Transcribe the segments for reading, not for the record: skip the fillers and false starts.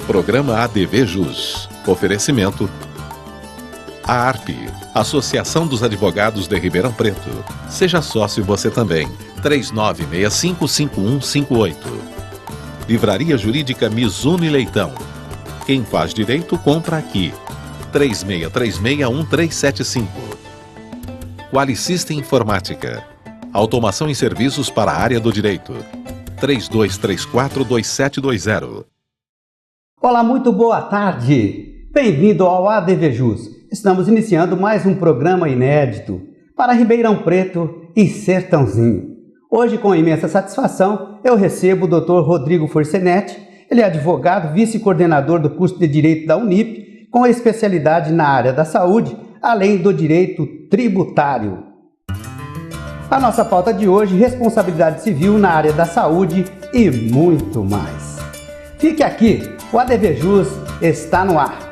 Programa ADV Jus. Oferecimento a ARP, Associação dos Advogados de Ribeirão Preto. Seja sócio você também. 3965-5158. Livraria Jurídica Mizuno e Leitão. Quem faz direito, compra aqui. 3636-1375. Qualicista Informática. Automação em serviços para a área do direito. 3234-2720. Olá, muito boa tarde. Bem-vindo ao ADV Jus. Estamos iniciando mais um programa inédito para Ribeirão Preto e Sertãozinho. Hoje, com imensa satisfação, eu recebo o Dr. Rodrigo Forcenetti. Ele é advogado, vice-coordenador do curso de Direito da Unip, com especialidade na área da saúde, além do direito tributário. A nossa pauta de hoje, responsabilidade civil na área da saúde e muito mais. Fique aqui, o ADV Jus está no ar.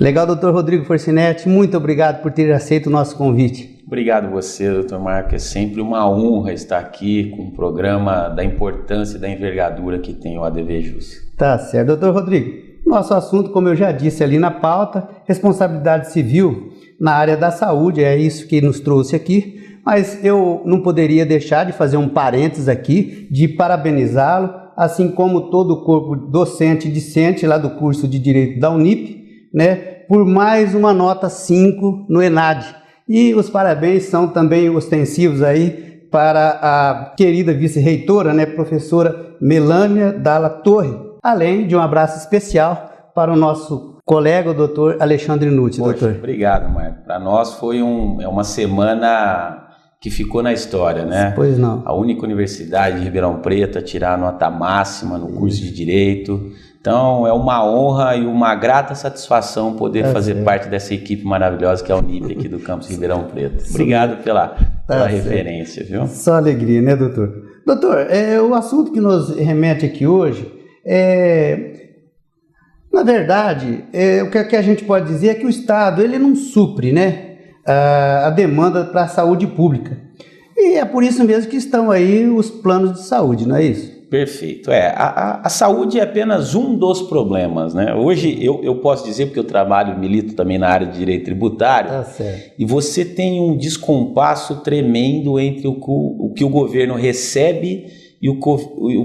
Legal, doutor Rodrigo Forcenetti, muito obrigado por ter aceito o nosso convite. Obrigado você, doutor Marco, é sempre uma honra estar aqui com um programa da importância e da envergadura que tem o ADV Jus. Tá certo, doutor Rodrigo. Nosso assunto, como eu já disse ali na pauta, responsabilidade civil na área da saúde, é isso que nos trouxe aqui, mas eu não poderia deixar de fazer um parênteses aqui, de parabenizá-lo, assim como todo o corpo docente e discente lá do curso de Direito da Unip, né, por mais uma nota 5 no ENAD. E os parabéns são também ostensivos aí para a querida vice-reitora, né, professora Melânia Dalla Torre, além de um abraço especial para o nosso colega, o doutor Alexandre Nutti. Poxa, doutor. Obrigado, Marco. Para nós foi uma semana que ficou na história, né? Pois não. A única universidade de Ribeirão Preto a tirar a nota máxima no curso de Direito. Então, é uma honra e uma grata satisfação poder fazer parte dessa equipe maravilhosa que é a Unip aqui do campus Ribeirão Preto. Obrigado pela referência, viu? Só alegria, né, doutor? Doutor, o assunto que nos remete aqui hoje na verdade, o que a gente pode dizer é que o Estado ele não supre, né, a demanda para a saúde pública. E é por isso mesmo que estão aí os planos de saúde, não é isso? Perfeito. A saúde é apenas um dos problemas, né? Hoje eu posso dizer, porque eu trabalho, milito também na área de direito tributário, e você tem um descompasso tremendo entre o que o governo recebe e o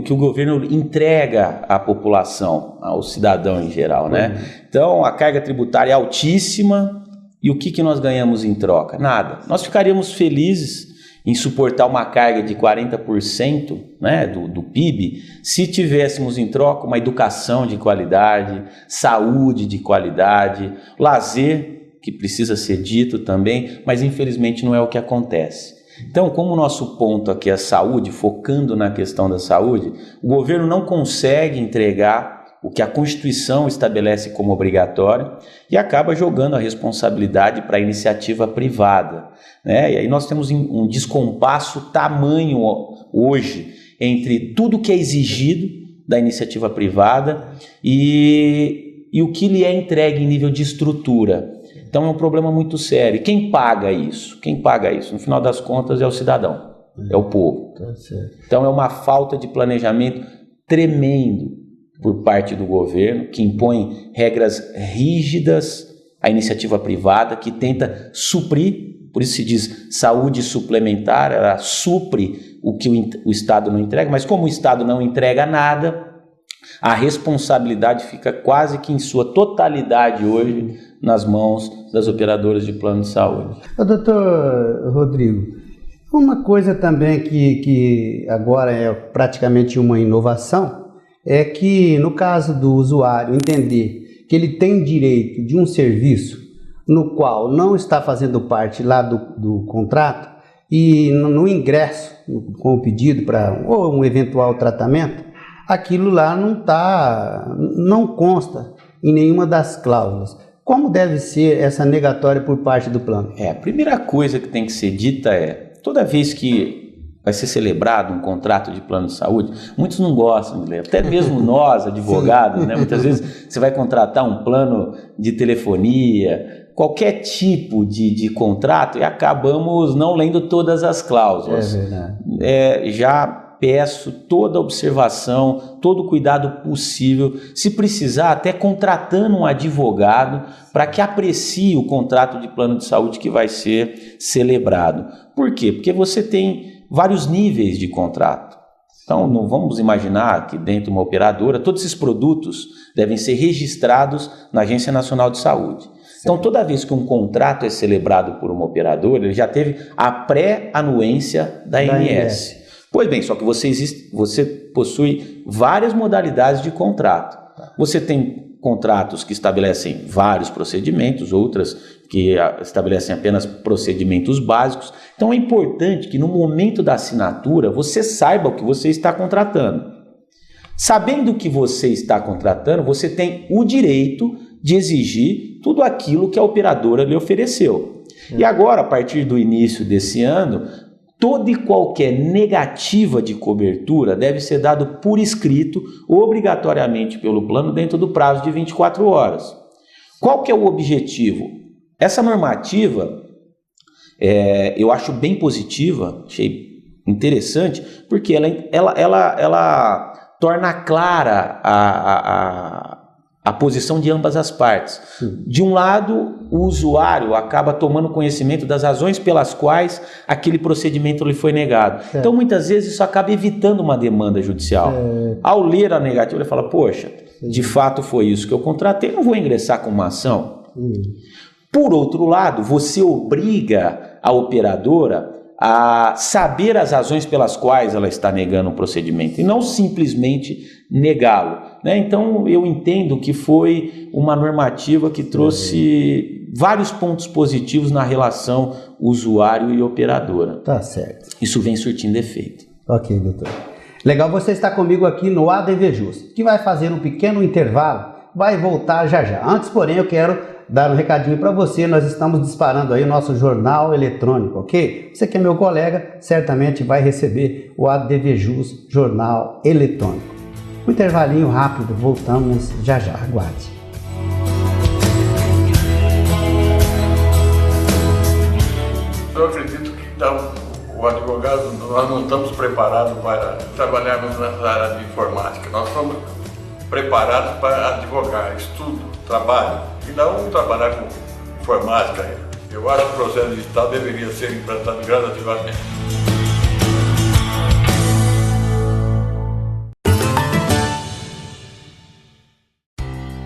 que o governo entrega à população, ao cidadão em geral, né? Então, a carga tributária é altíssima e o que nós ganhamos em troca? Nada. Nós ficaríamos felizes em suportar uma carga de 40%, né, do PIB, se tivéssemos em troca uma educação de qualidade, saúde de qualidade, lazer, que precisa ser dito também, mas infelizmente não é o que acontece. Então, como o nosso ponto aqui é a saúde, focando na questão da saúde, o governo não consegue entregar o que a Constituição estabelece como obrigatório e acaba jogando a responsabilidade para a iniciativa privada, né? E aí nós temos um descompasso tamanho hoje entre tudo que é exigido da iniciativa privada e o que lhe é entregue em nível de estrutura. Então é um problema muito sério. E quem paga isso? Quem paga isso? No final das contas é o cidadão, é o povo. Então é uma falta de planejamento tremendo por parte do governo, que impõe regras rígidas à iniciativa privada, que tenta suprir, por isso se diz saúde suplementar, ela supre o que o Estado não entrega, mas como o Estado não entrega nada, a responsabilidade fica quase que em sua totalidade hoje nas mãos das operadoras de plano de saúde. Doutor Rodrigo, uma coisa também que agora é praticamente uma inovação, é que no caso do usuário entender que ele tem direito de um serviço no qual não está fazendo parte lá do contrato e no ingresso com o pedido para ou um eventual tratamento, aquilo lá não consta em nenhuma das cláusulas. Como deve ser essa negatória por parte do plano? A primeira coisa que tem que ser dita é, toda vez que vai ser celebrado um contrato de plano de saúde, muitos não gostam de ler, até mesmo nós, advogados, né? Muitas vezes você vai contratar um plano de telefonia qualquer tipo de contrato e acabamos não lendo todas as cláusulas. É verdade. Já peço toda a observação, todo o cuidado possível, se precisar até contratando um advogado para que aprecie o contrato de plano de saúde que vai ser celebrado. Por quê? Porque você tem vários níveis de contrato. Então, não vamos imaginar que dentro de uma operadora, todos esses produtos devem ser registrados na Agência Nacional de Saúde. Então, toda vez que um contrato é celebrado por uma operadora, ele já teve a pré-anuência da ANS. Pois bem, só que você possui várias modalidades de contrato. Você tem contratos que estabelecem vários procedimentos, outras que estabelecem apenas procedimentos básicos. Então é importante que no momento da assinatura você saiba o que você está contratando. Sabendo o que você está contratando, você tem o direito de exigir tudo aquilo que a operadora lhe ofereceu. E agora, a partir do início desse ano, toda e qualquer negativa de cobertura deve ser dado por escrito, obrigatoriamente pelo plano, dentro do prazo de 24 horas. Qual que é o objetivo? Essa normativa, eu acho bem positiva, achei interessante, porque ela torna clara a posição de ambas as partes. Sim. De um lado, o usuário acaba tomando conhecimento das razões pelas quais aquele procedimento lhe foi negado. Então, muitas vezes, isso acaba evitando uma demanda judicial. Ao ler a negativa, ele fala, poxa, de fato foi isso que eu contratei, não vou ingressar com uma ação. Por outro lado, você obriga a operadora a saber as razões pelas quais ela está negando um procedimento e não simplesmente negá-lo, né? Então eu entendo que foi uma normativa que trouxe vários pontos positivos na relação usuário e operadora. Tá certo. Isso vem surtindo efeito. Ok, doutor. Legal você estar comigo aqui no ADVJus, que vai fazer um pequeno intervalo, vai voltar já já. Antes, porém, eu quero dar um recadinho para você. Nós estamos disparando aí o nosso jornal eletrônico, ok? Você que é meu colega, certamente vai receber o ADVJus Jornal Eletrônico. Um intervalinho rápido, voltamos já já, aguarde. Eu acredito que o advogado, nós não estamos preparados para trabalharmos na área de informática. Nós somos preparados para advogar, estudo, trabalho, e não trabalhar com informática. Eu acho que o processo digital deveria ser implantado gradativamente.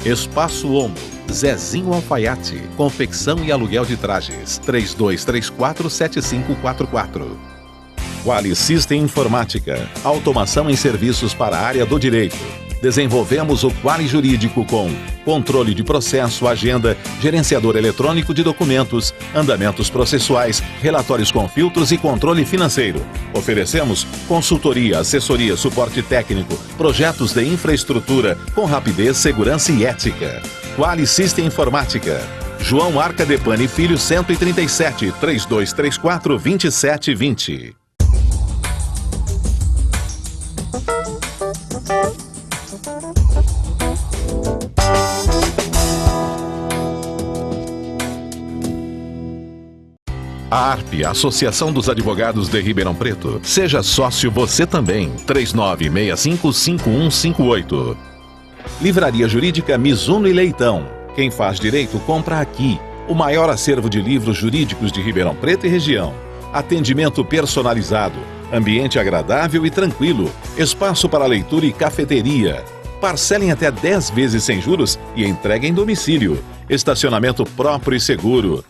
Espaço Omo, Zezinho Alfaiate, confecção e aluguel de trajes, 3234-7544. Quali System Informática, automação em serviços para a área do direito. Desenvolvemos o Quali Jurídico com controle de processo, agenda, gerenciador eletrônico de documentos, andamentos processuais, relatórios com filtros e controle financeiro. Oferecemos consultoria, assessoria, suporte técnico, projetos de infraestrutura com rapidez, segurança e ética. Quali System Informática. João Arcadepani Filho 137, 3234-2720. A ARP, Associação dos Advogados de Ribeirão Preto. Seja sócio você também. 3965-5158. Livraria Jurídica Mizuno e Leitão. Quem faz direito compra aqui. O maior acervo de livros jurídicos de Ribeirão Preto e região. Atendimento personalizado. Ambiente agradável e tranquilo. Espaço para leitura e cafeteria. Parcelem até 10 vezes sem juros e entrega em domicílio. Estacionamento próprio e seguro.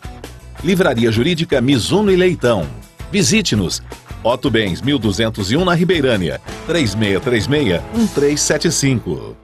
Livraria Jurídica Mizuno e Leitão. Visite-nos. Otto Bens, 1201 na Ribeirânia. 3636-1375.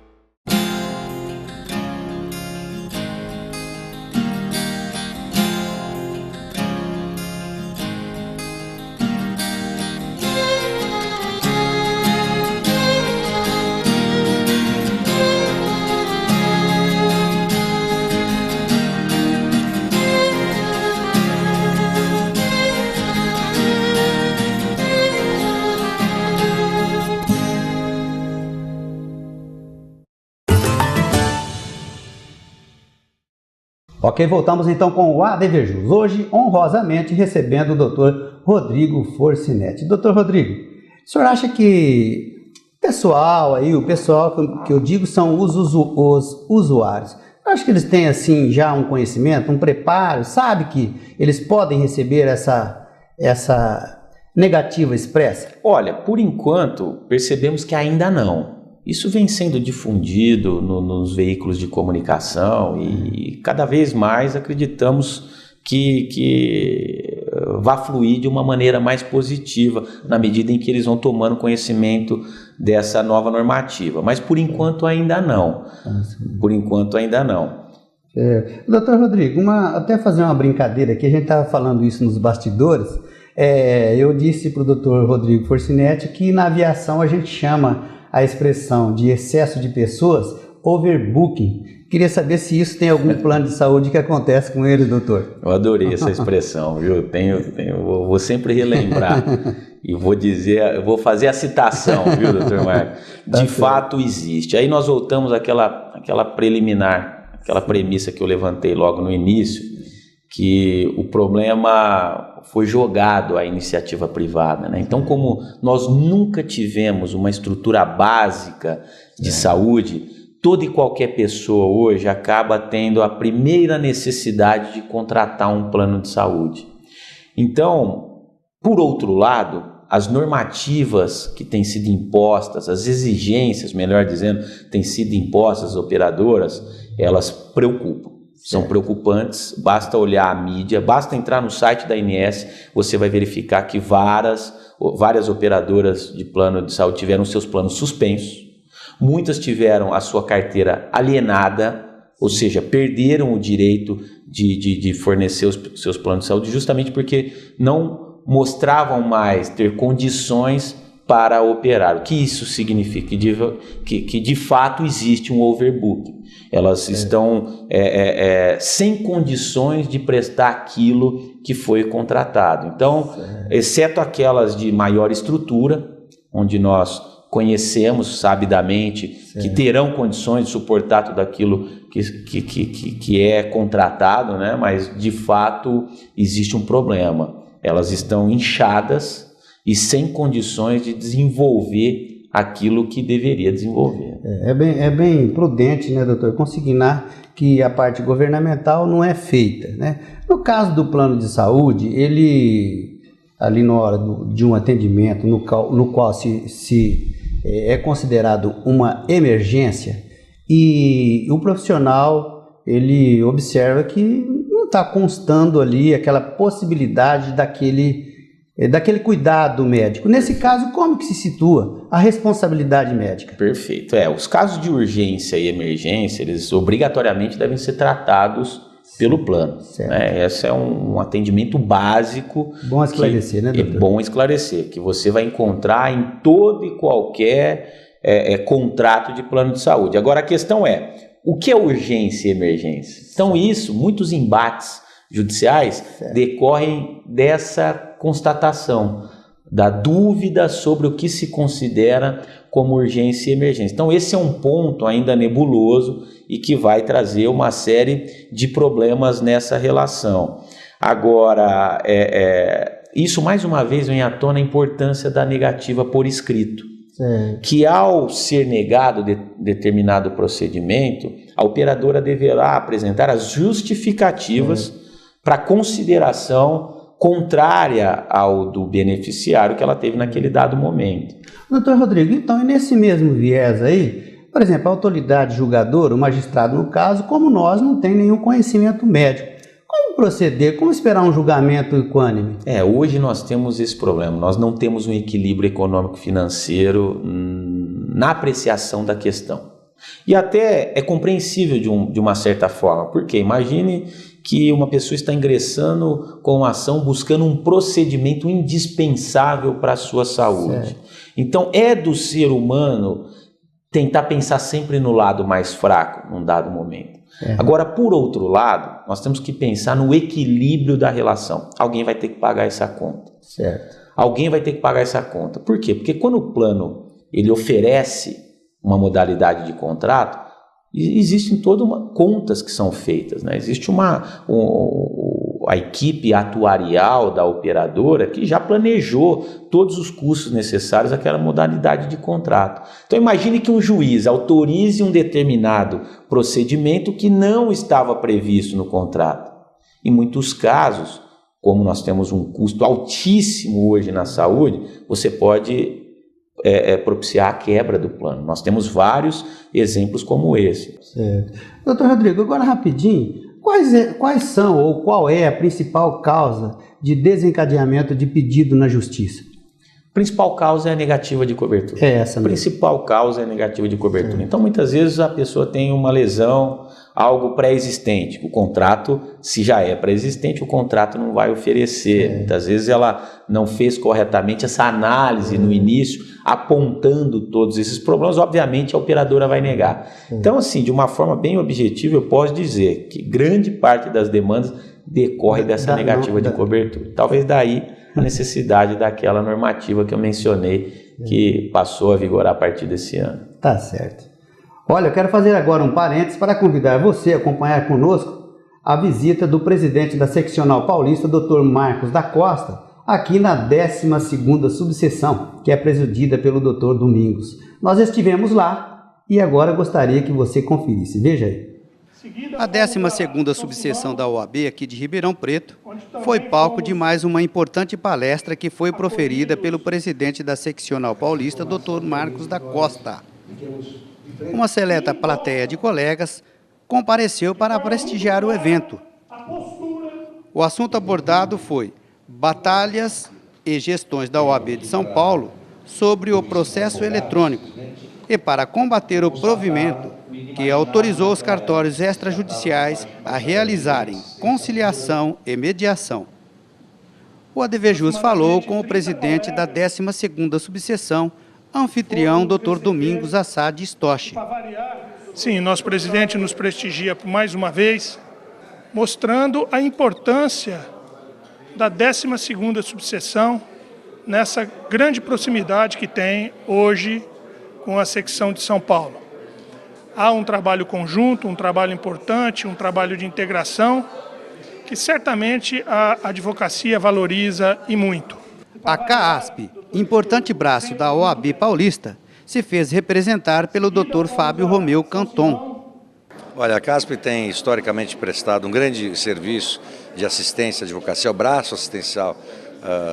Ok, voltamos então com o ADV Jus. Hoje, honrosamente, recebendo o Dr. Rodrigo Forcinetti. Dr. Rodrigo, o senhor acha que o pessoal que eu digo são os usuários, eu acho que eles têm assim já um conhecimento, um preparo, sabe que eles podem receber essa negativa expressa? Olha, por enquanto, percebemos que ainda não. Isso vem sendo difundido nos veículos de comunicação e cada vez mais acreditamos que vai fluir de uma maneira mais positiva na medida em que eles vão tomando conhecimento dessa nova normativa. Mas por enquanto ainda não. Por enquanto ainda não. Doutor Rodrigo, até fazer uma brincadeira aqui, a gente estava falando isso nos bastidores. Eu disse para o Dr. Rodrigo Forcinetti que na aviação a gente chama a expressão de excesso de pessoas overbooking. Queria saber se isso tem algum plano de saúde que acontece com ele, doutor. Eu adorei essa expressão, viu? Vou sempre relembrar e vou fazer a citação, viu, doutor Marco? De fato existe. Aí nós voltamos àquela preliminar, aquela premissa que eu levantei logo no início, que o problema foi jogado à iniciativa privada, né? Então, como nós nunca tivemos uma estrutura básica de saúde, toda e qualquer pessoa hoje acaba tendo a primeira necessidade de contratar um plano de saúde. Então, por outro lado, as normativas que têm sido impostas, as exigências, melhor dizendo, têm sido impostas às operadoras, elas preocupam. São preocupantes, basta olhar a mídia, basta entrar no site da ANS, você vai verificar que várias operadoras de plano de saúde tiveram seus planos suspensos, muitas tiveram a sua carteira alienada, ou seja, perderam o direito de fornecer os seus planos de saúde justamente porque não mostravam mais ter condições para operar. O que isso significa? Que de fato existe um overbooking. Elas estão sem condições de prestar aquilo que foi contratado. Então, exceto aquelas de maior estrutura, onde nós conhecemos sabidamente que terão condições de suportar tudo aquilo que é contratado, né? Mas de fato existe um problema. Elas estão inchadas e sem condições de desenvolver aquilo que deveria desenvolver. É bem prudente, né, doutor, consignar que a parte governamental não é feita, né? No caso do plano de saúde, ele, ali na hora de um atendimento no qual é considerado uma emergência, e o profissional, ele observa que não está constando ali aquela possibilidade daquele cuidado médico. Nesse caso, como que se situa a responsabilidade médica? Perfeito. Os casos de urgência e emergência, eles obrigatoriamente devem ser tratados pelo plano. Né? Esse é um atendimento básico. Bom esclarecer, né, doutor? É bom esclarecer, que você vai encontrar em todo e qualquer contrato de plano de saúde. Agora, a questão é, o que é urgência e emergência? Então, muitos embates judiciais decorrem dessa constatação, da dúvida sobre o que se considera como urgência e emergência. Então esse é um ponto ainda nebuloso e que vai trazer uma série de problemas nessa relação. Agora, isso mais uma vez vem à tona a importância da negativa por escrito. Que ao ser negado determinado procedimento, a operadora deverá apresentar as justificativas para consideração contrária ao do beneficiário que ela teve naquele dado momento. Doutor Rodrigo, então, e nesse mesmo viés aí, por exemplo, a autoridade julgadora, o magistrado no caso, como nós, não tem nenhum conhecimento médico. Como proceder? Como esperar um julgamento equânime? Hoje nós temos esse problema. Nós não temos um equilíbrio econômico-financeiro na apreciação da questão. E até é compreensível de uma certa forma. Porque imagine que uma pessoa está ingressando com uma ação buscando um procedimento indispensável para a sua saúde. Então é do ser humano tentar pensar sempre no lado mais fraco num dado momento. Agora, por outro lado, nós temos que pensar no equilíbrio da relação. Alguém vai ter que pagar essa conta. Alguém vai ter que pagar essa conta. Por quê? Porque quando o plano ele oferece uma modalidade de contrato, Existem contas que são feitas, né? Existe a equipe atuarial da operadora que já planejou todos os custos necessários àquela modalidade de contrato. Então imagine que um juiz autorize um determinado procedimento que não estava previsto no contrato. Em muitos casos, como nós temos um custo altíssimo hoje na saúde, você pode propiciar a quebra do plano. Nós temos vários exemplos como esse. Certo. Doutor Rodrigo, agora rapidinho, quais são ou qual é a principal causa de desencadeamento de pedido na justiça? A principal causa é a negativa de cobertura. É essa mesmo. A principal causa é a negativa de cobertura. Então, muitas vezes a pessoa tem uma lesão, algo pré-existente. O contrato, se já é pré-existente, o contrato não vai oferecer. Muitas vezes ela não fez corretamente essa análise no início, apontando todos esses problemas. Obviamente, a operadora vai negar. Então, assim, de uma forma bem objetiva, eu posso dizer que grande parte das demandas decorre dessa negativa de cobertura. Talvez daí a necessidade daquela normativa que eu mencionei, que passou a vigorar a partir desse ano. Tá certo. Olha, eu quero fazer agora um parênteses para convidar você a acompanhar conosco a visita do presidente da Seccional Paulista, Dr. Marcos da Costa, aqui na 12ª subseção, que é presidida pelo Dr. Domingos. Nós estivemos lá e agora gostaria que você conferisse. Veja aí. A 12ª subseção da OAB aqui de Ribeirão Preto foi palco de mais uma importante palestra que foi proferida pelo presidente da Seccional Paulista, Dr. Marcos da Costa. Uma seleta plateia de colegas compareceu para prestigiar o evento. O assunto abordado foi batalhas e gestões da OAB de São Paulo sobre o processo eletrônico e para combater o provimento que autorizou os cartórios extrajudiciais a realizarem conciliação e mediação. O ADVJus falou com o presidente da 12ª subseção, anfitrião Dr. Domingos Assad Stoche. Sim, nosso presidente nos prestigia por mais uma vez, mostrando a importância da 12ª subseção nessa grande proximidade que tem hoje com a secção de São Paulo. Há um trabalho conjunto, um trabalho importante, um trabalho de integração, que certamente a advocacia valoriza e muito. A CAASP, importante braço da OAB Paulista, se fez representar pelo Dr. Fábio Romeu Canton. Olha, a CAASP tem historicamente prestado um grande serviço de assistência à advocacia, o braço assistencial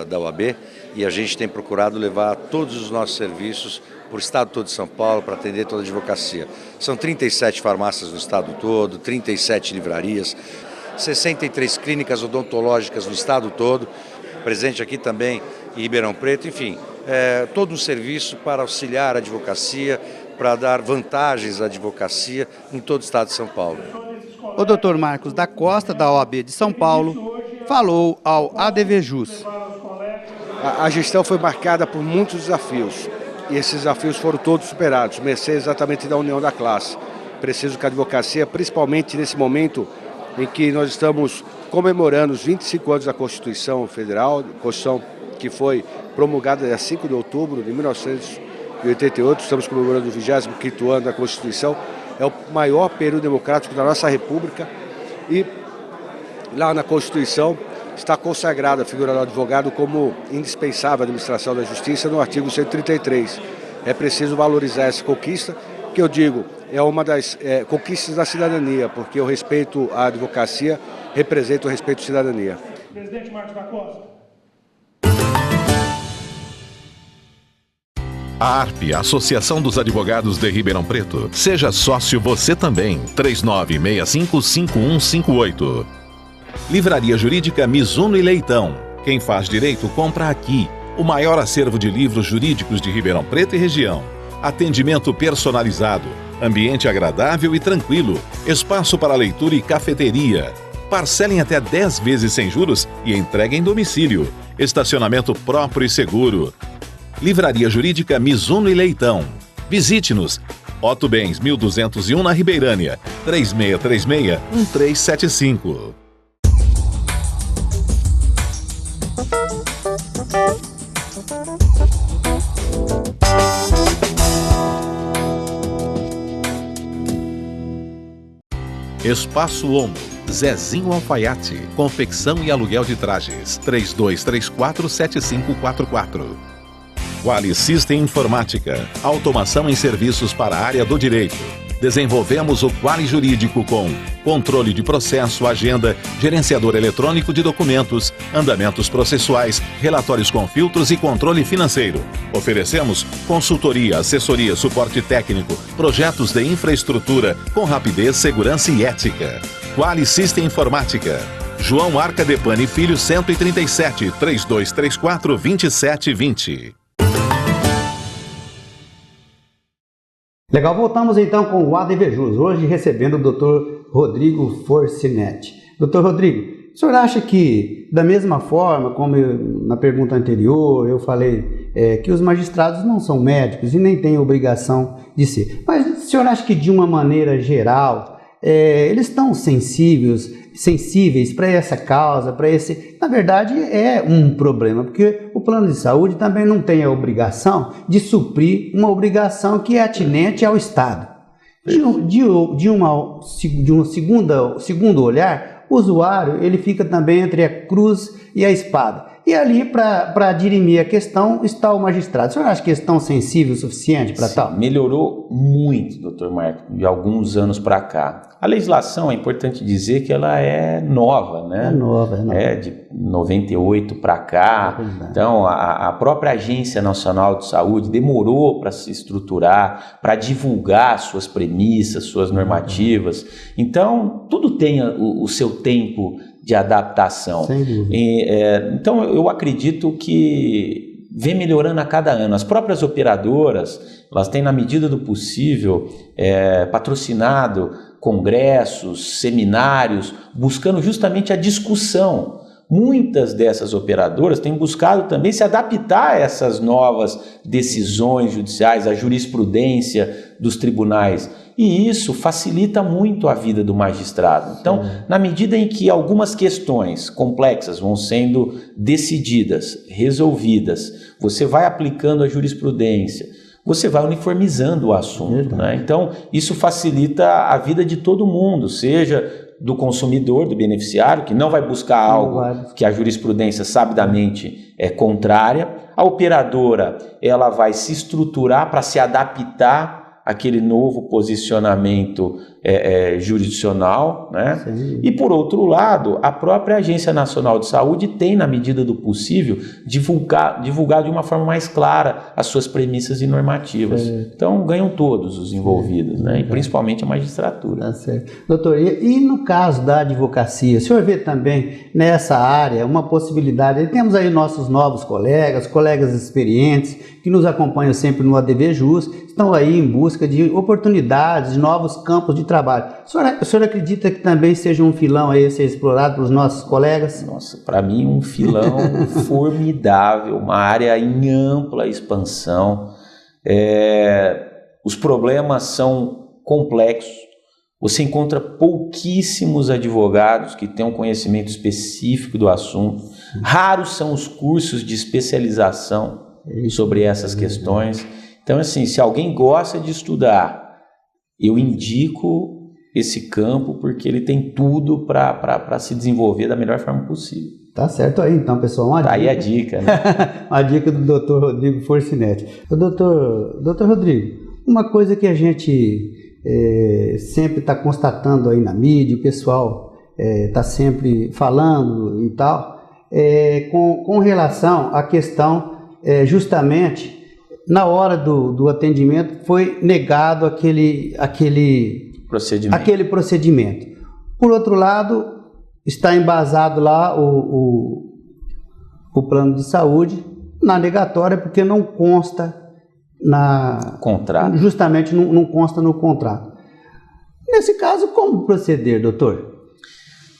da OAB, e a gente tem procurado levar todos os nossos serviços para o estado todo de São Paulo, para atender toda a advocacia. São 37 farmácias no estado todo, 37 livrarias, 63 clínicas odontológicas no estado todo, presente aqui também em Ribeirão Preto, enfim, todo um serviço para auxiliar a advocacia, para dar vantagens à advocacia em todo o estado de São Paulo. O Dr. Marcos da Costa, da OAB de São Paulo, falou ao ADVJus. A gestão foi marcada por muitos desafios. E esses desafios foram todos superados, mercê exatamente da união da classe. Preciso que a advocacia, principalmente nesse momento em que nós estamos comemorando os 25 anos da Constituição Federal, Constituição que foi promulgada dia 5 de outubro de 1988, estamos comemorando o 25º ano da Constituição, é o maior período democrático da nossa República e lá na Constituição está consagrada a figura do advogado como indispensável à administração da justiça no artigo 133. É preciso valorizar essa conquista, que eu digo, é uma das conquistas da cidadania, porque o respeito à advocacia representa o respeito à cidadania. Presidente Marcos da Costa. A ARP, Associação dos Advogados de Ribeirão Preto. Seja sócio você também. 3965-5158. Livraria Jurídica Mizuno e Leitão. Quem faz direito compra aqui. O maior acervo de livros jurídicos de Ribeirão Preto e região. Atendimento personalizado. Ambiente agradável e tranquilo. Espaço para leitura e cafeteria. Parcelem até 10 vezes sem juros e entrega em domicílio. Estacionamento próprio e seguro. Livraria Jurídica Mizuno e Leitão. Visite-nos. Otto Bens, 1201 na Ribeirânia. 3636-1375. Espaço Omo, Zezinho Alfaiate, confecção e aluguel de trajes, 3234-7544. Quali System Informática, automação em serviços para a área do direito. Desenvolvemos o Quali Jurídico com controle de processo, agenda, gerenciador eletrônico de documentos, andamentos processuais, relatórios com filtros e controle financeiro. Oferecemos consultoria, assessoria, suporte técnico, projetos de infraestrutura com rapidez, segurança e ética. Quali System Informática. João Arca Depani Filho 137, 3234-2720. Legal, voltamos então com o ADVJus, hoje recebendo o Dr. Rodrigo Forcinetti. Dr. Rodrigo, o senhor acha que, da mesma forma como na pergunta anterior eu falei que os magistrados não são médicos e nem têm obrigação de ser, mas o senhor acha que de uma maneira geral eles estão sensíveis para essa causa, para esse... Na verdade, é um problema, porque o plano de saúde também não tem a obrigação de suprir uma obrigação que é atinente ao Estado. De um segundo olhar, o usuário ele fica também entre a cruz e a espada. E ali, para dirimir a questão, está o magistrado. O senhor acha que eles estão sensíveis o suficiente para tal? Melhorou muito, doutor Marco, de alguns anos para cá. A legislação, é importante dizer que ela é nova, né? É nova. É de 98 para cá. Então, a própria Agência Nacional de Saúde demorou para se estruturar, para divulgar suas premissas, suas normativas. Então, tudo tem o seu tempo de adaptação. Sem dúvida. Então, eu acredito que vem melhorando a cada ano. As próprias operadoras, elas têm, na medida do possível, patrocinado congressos, seminários, buscando justamente a discussão. Muitas dessas operadoras têm buscado também se adaptar a essas novas decisões judiciais, a jurisprudência dos tribunais. E isso facilita muito a vida do magistrado. Então, na medida em que algumas questões complexas vão sendo decididas, resolvidas, você vai aplicando a jurisprudência, você vai uniformizando o assunto, né? Então, isso facilita a vida de todo mundo, seja do consumidor, do beneficiário, que não vai buscar algo que a jurisprudência sabidamente é contrária. A operadora, ela vai se estruturar para se adaptar àquele novo posicionamento jurisdicional, né? E, por outro lado, a própria Agência Nacional de Saúde tem, na medida do possível, divulgar de uma forma mais clara as suas premissas e normativas. Então, ganham todos os envolvidos, né? E principalmente a magistratura. Tá certo. Doutor, e no caso da advocacia, o senhor vê também nessa área uma possibilidade? Temos aí nossos novos colegas experientes, que nos acompanham sempre no ADVJus, estão aí em busca de oportunidades, de novos campos de trabalho. O senhor acredita que também seja um filão aí a ser explorado pelos nossos colegas? Nossa, para mim um filão formidável, uma área em ampla expansão. Os problemas são complexos. Você encontra pouquíssimos advogados que têm um conhecimento específico do assunto. Raros são os cursos de especialização sobre essas questões. Então, assim, se alguém gosta de estudar, eu indico esse campo porque ele tem tudo para se desenvolver da melhor forma possível. Tá certo aí, então, pessoal. Tá aí a dica, né? A dica do Dr. Rodrigo Forcinetti. Dr. Rodrigo, uma coisa que a gente sempre está constatando aí na mídia, o pessoal está sempre falando e tal, com relação à questão, justamente, na hora do atendimento, foi negado aquele procedimento. Por outro lado, está embasado lá o plano de saúde na negatória, porque não consta contrato. Justamente não consta no contrato. Nesse caso, como proceder, doutor?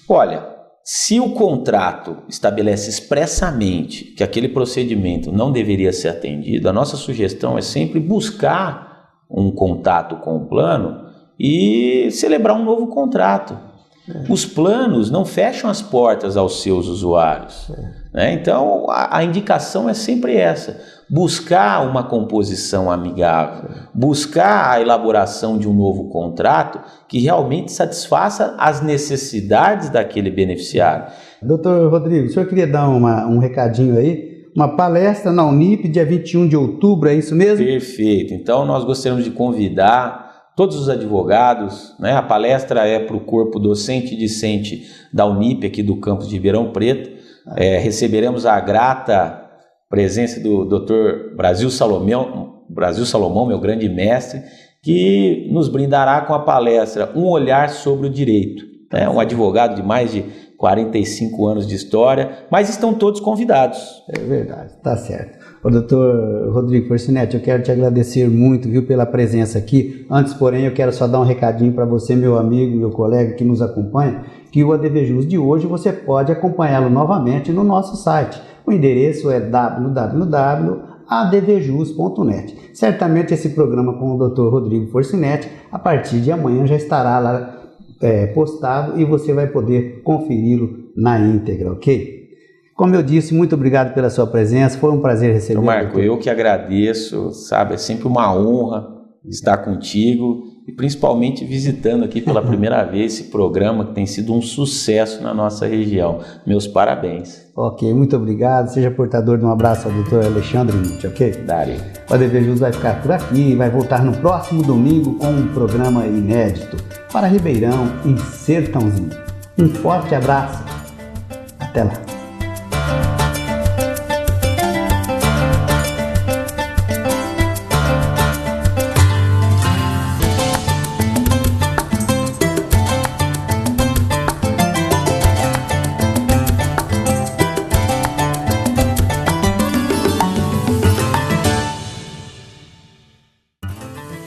Olha, se o contrato estabelece expressamente que aquele procedimento não deveria ser atendido, a nossa sugestão é sempre buscar um contato com o plano e celebrar um novo contrato. Os planos não fecham as portas aos seus usuários, né? Então, a indicação é sempre essa. buscar uma composição amigável, buscar a elaboração de um novo contrato que realmente satisfaça as necessidades daquele beneficiário. Doutor Rodrigo, o senhor queria dar um recadinho aí? Uma palestra na Unip, dia 21 de outubro, é isso mesmo? Perfeito. Então, nós gostaríamos de convidar todos os advogados, né? A palestra é para o corpo docente e discente da Unip, aqui do campus de Ribeirão Preto. Receberemos a grata presença do Dr. Brasil Salomão, meu grande mestre, que nos brindará com a palestra Um Olhar sobre o Direito. Um advogado de mais de 45 anos de história, mas estão todos convidados. É verdade, tá certo. Ô, doutor Rodrigo Forcinetti, eu quero te agradecer muito, viu, pela presença aqui. Antes, porém, eu quero só dar um recadinho para você, meu amigo, meu colega que nos acompanha, que o ADVJus de hoje você pode acompanhá-lo novamente no nosso site. O endereço é www.advjus.net. Certamente esse programa com o Dr. Rodrigo Forcinetti, a partir de amanhã já estará lá postado e você vai poder conferi-lo na íntegra, ok? Como eu disse, muito obrigado pela sua presença, foi um prazer receber. Marco, eu que agradeço, sabe, é sempre uma honra estar contigo e principalmente visitando aqui pela primeira vez esse programa que tem sido um sucesso na nossa região. Meus parabéns. Ok, muito obrigado, seja portador de um abraço ao doutor Alexandre Nutti, ok? Darei. O ADVJus vai ficar por aqui e vai voltar no próximo domingo com um programa inédito para Ribeirão e Sertãozinho. Um forte abraço, até lá.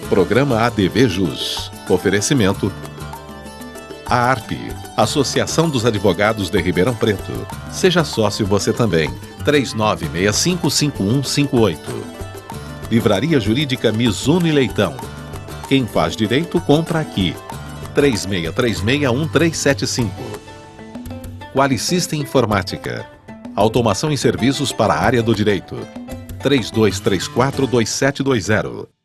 Programa ADVJus. Oferecimento a ARP, Associação dos Advogados de Ribeirão Preto. Seja sócio você também. 3965-5158. Livraria Jurídica Mizuno e Leitão. Quem faz direito, compra aqui. 3636-1375. Qualisystem Informática. Automação em serviços para a área do direito. 3234-2720.